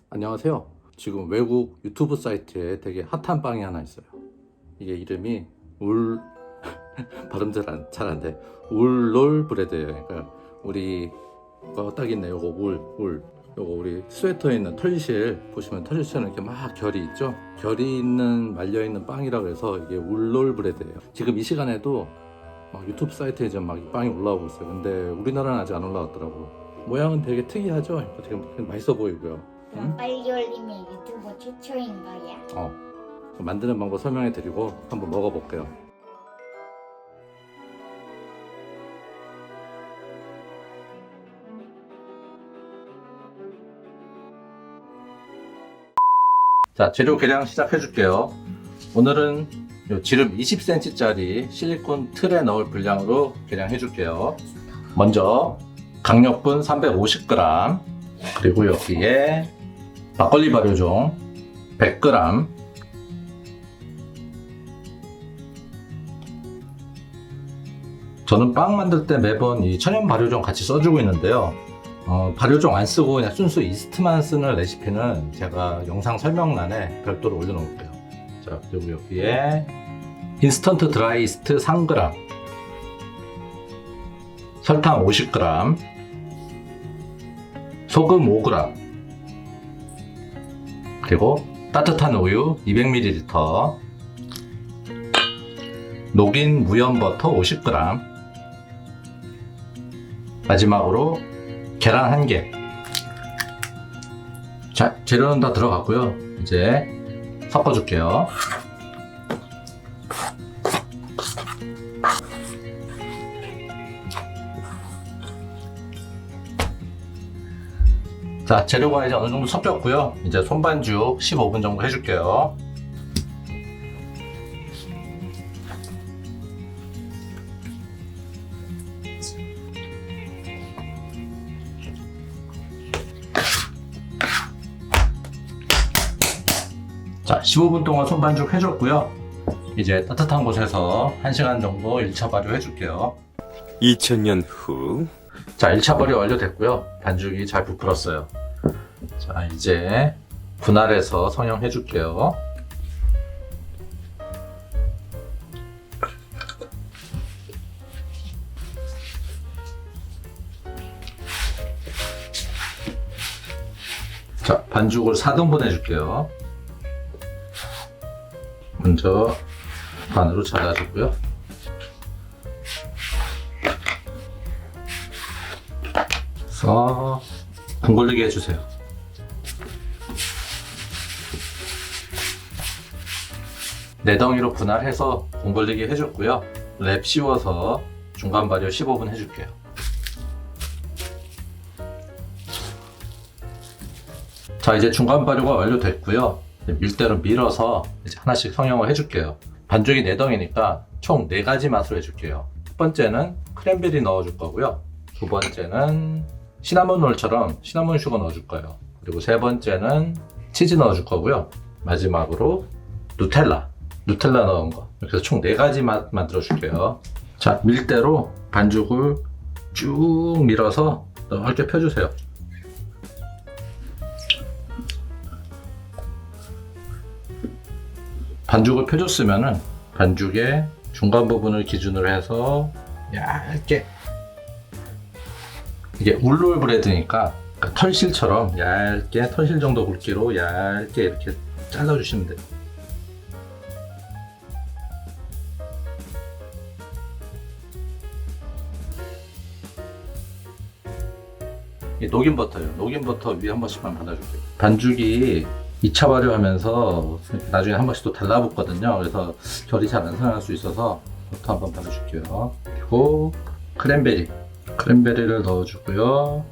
안녕하세요. 지금 외국 유튜브 사이트에 되게 핫한 빵이 하나 있어요. 이게 이름이 발음 잘 안 돼. 울롤 브레드예요. 그러니까 우리 딱 있네. 요거 요거 우리 스웨터에 있는 털실 보시면 털실처럼 이렇게 막 결이 있죠. 결이 있는 말려 있는 빵이라고 해서 이게 울롤 브레드예요. 지금 이 시간에도 막 유튜브 사이트에 지금 막 이 빵이 올라오고 있어요. 근데 우리나라는 아직 안 올라왔더라고. 모양은 되게 특이하죠. 되게 맛있어 보이고요. 그럼 빨리 올리면 유튜브 최초인 거야? 만드는 방법 설명해 드리고 한번 먹어볼게요. 자, 재료 계량 시작해 줄게요. 오늘은 요 지름 20cm 짜리 실리콘 틀에 넣을 분량으로 계량해 줄게요. 먼저 강력분 350g, 그리고 여기에 막걸리 발효종 100g, 저는 빵 만들 때 매번 이 천연 발효종 같이 써주고 있는데요. 발효종 안 쓰고 그냥 순수 이스트만 쓰는 레시피는 제가 영상 설명란에 별도로 올려놓을게요. 자, 그리고 여기에 인스턴트 드라이 이스트 3g, 설탕 50g, 소금 5g, 그리고 따뜻한 우유 200ml, 녹인 무염 버터 50g, 마지막으로 계란 1개. 자, 재료는 다 들어갔고요. 이제 섞어줄게요. 자, 재료가 이제 어느 정도 섞였고요. 이제 손반죽 15분 정도 해줄게요. 자, 15분 동안 손반죽 해줬고요. 이제 따뜻한 곳에서 1시간 정도 1차 발효 해줄게요. 2000년 후 자, 1차 발효 완료됐고요. 반죽이 잘 부풀었어요. 자, 이제 분할해서 성형해 줄게요. 자, 반죽을 4등분 해줄게요. 먼저 반으로 잘라주고요. 그래서 공걸리게 해주세요. 네 덩이로 분할해서 공걸리게 해줬고요. 랩 씌워서 중간 발효 15분 해줄게요. 자, 이제 중간 발효가 완료됐고요. 밀대로 밀어서 이제 하나씩 성형을 해줄게요. 반죽이 4덩이니까 총 4가지 맛으로 해줄게요. 첫 번째는 크랜베리 넣어줄 거고요. 두 번째는 시나몬 롤처럼 시나몬 슈거 넣어줄 거예요. 그리고 세 번째는 치즈 넣어줄 거고요. 마지막으로 누텔라 넣은 거. 이렇게 해서 총 4가지 맛 만들어 줄게요. 자, 밀대로 반죽을 쭉 밀어서 넓게 펴주세요. 반죽을 펴줬으면은 반죽의 중간 부분을 기준으로 해서 얇게, 이게 울롤 브레드니까 털실처럼 얇게, 털실 정도 굵기로 얇게 이렇게 잘라주시면 돼요. 이 녹인 버터요. 녹인 버터 위에 한 번씩만 발라줄게요. 반죽이 2차 발효하면서 나중에 한 번씩 또 달라붙거든요. 그래서 결이 잘 안 살아날 수 있어서 버터 한번 발라줄게요. 그리고 크랜베리를 넣어주고요.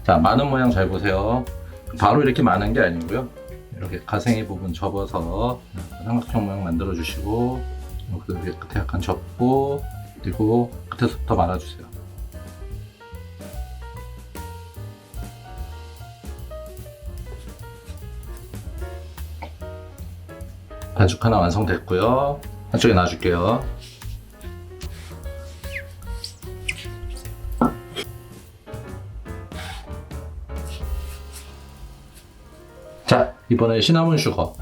자, 마는 모양 잘 보세요. 바로 이렇게 마는 게 아니고요. 이렇게 가생이 부분 접어서 삼각형 모양 만들어 주시고, 여기 끝에 약간 접고, 그리고 끝에서부터 말아주세요. 반죽 하나 완성됐고요. 한쪽에 놔줄게요. 자, 이번에 시나몬 슈거.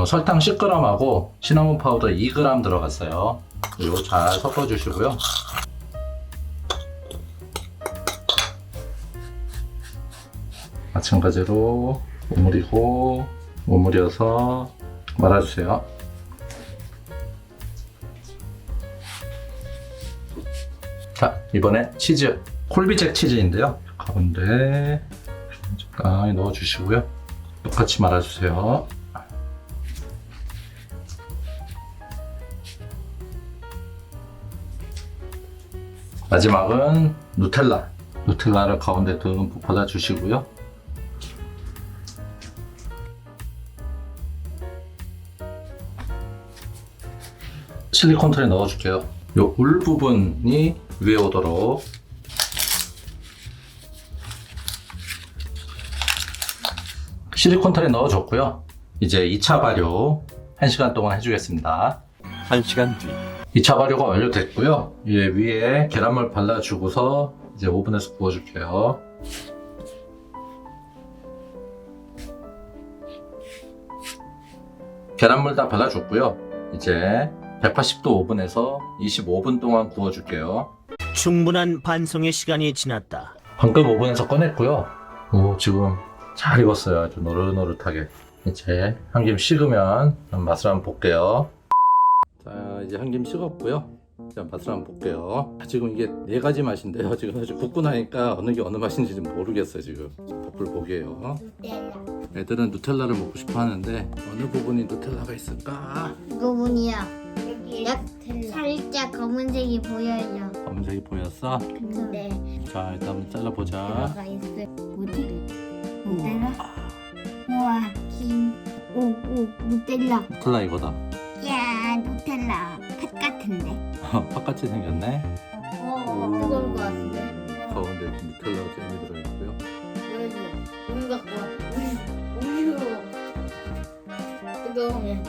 설탕 10g하고 시나몬 파우더 2g 들어갔어요. 이거 잘 섞어주시고요. 마찬가지로 오므려서 말아주세요. 자, 이번에 치즈. 콜비잭 치즈인데요. 가운데 적당히 넣어주시고요. 똑같이 말아주세요. 마지막은 누텔라. 누텔라를 가운데 듬뿍 발라주시고요. 실리콘 틀에 넣어줄게요. 요 울 부분이 위에 오도록. 실리콘 틀에 넣어줬고요. 이제 2차 발효 1시간 동안 해주겠습니다. 1시간 뒤 2차 발효가 완료됐고요. 위에 계란물 발라주고서 이제 오븐에서 구워줄게요. 계란물 다 발라줬고요. 이제 180도 오븐에서 25분 동안 구워줄게요. 충분한 반송의 시간이 지났다. 방금 오븐에서 꺼냈고요. 오, 지금 잘 익었어요. 아주 노릇노릇하게. 이제 한 김 식으면 맛을 한번 볼게요. 자, 이제 한 김 식었고요. 자, 맛을 한번 볼게요. 지금 이게 4가지 맛인데요. 지금 사실 굽고 나니까 어느 게 어느 맛인지 좀 모르겠어요. 지금 볶을 보게요. 누텔라. 애들은 누텔라를 먹고 싶어 하는데 어느 부분이 누텔라가 있을까? 부분이야. 약 살짝 검은색이 보여요. 검은색이 보였어? 근데 자, 일단 한번 잘라보자. 들어가 있어. 뭐지? 누텔라? 우와, 오, 누텔라. 누텔라 이거다. 야, 누텔라. 팥 같은데. 팥같이 생겼네. 뜨거운 거 같은데. 가운데 누텔라가 잼이 들어있고요. 여기 우유 갖고 와. 우유. 뜨거우면.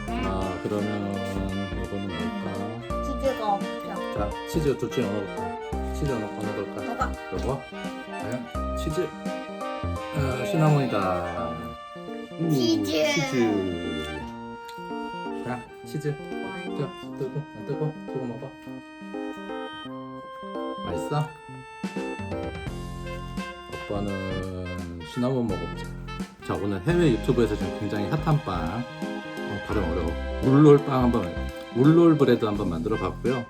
자, 그러면 이거는 뭘까? 치즈가 없어. 자, 치즈 둘 중에 어느 걸까? 치즈 어느 걸까? 요거? 과연? 치즈. 시나몬이다. 우, 치즈. 자, 치즈. 자, 뜨고, 안 뜨고? 뜨고 먹어. 맛있어? 오빠는 시나몬 먹어보자. 자, 오늘 해외 유튜브에서 지금 굉장히 핫한 빵. 발음 어려워. 울롤빵 한번, 울롤 브레드 한번 만들어 봤고요.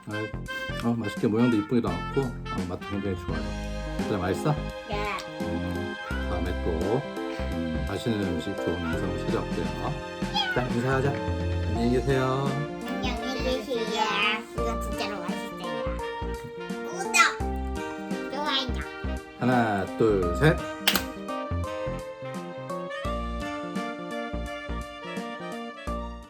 맛있게 모양도 이쁘기도 하고, 맛도 굉장히 좋아요. 일단 맛있어? 야. 다음에 또 맛있는 음식 좋은 영상을 찾아올게요. 자, 인사하자. 안녕히 계세요. 안녕히 계세요. 이거 진짜로 맛있어요. 구독, 좋아요. 하나, 둘, 셋.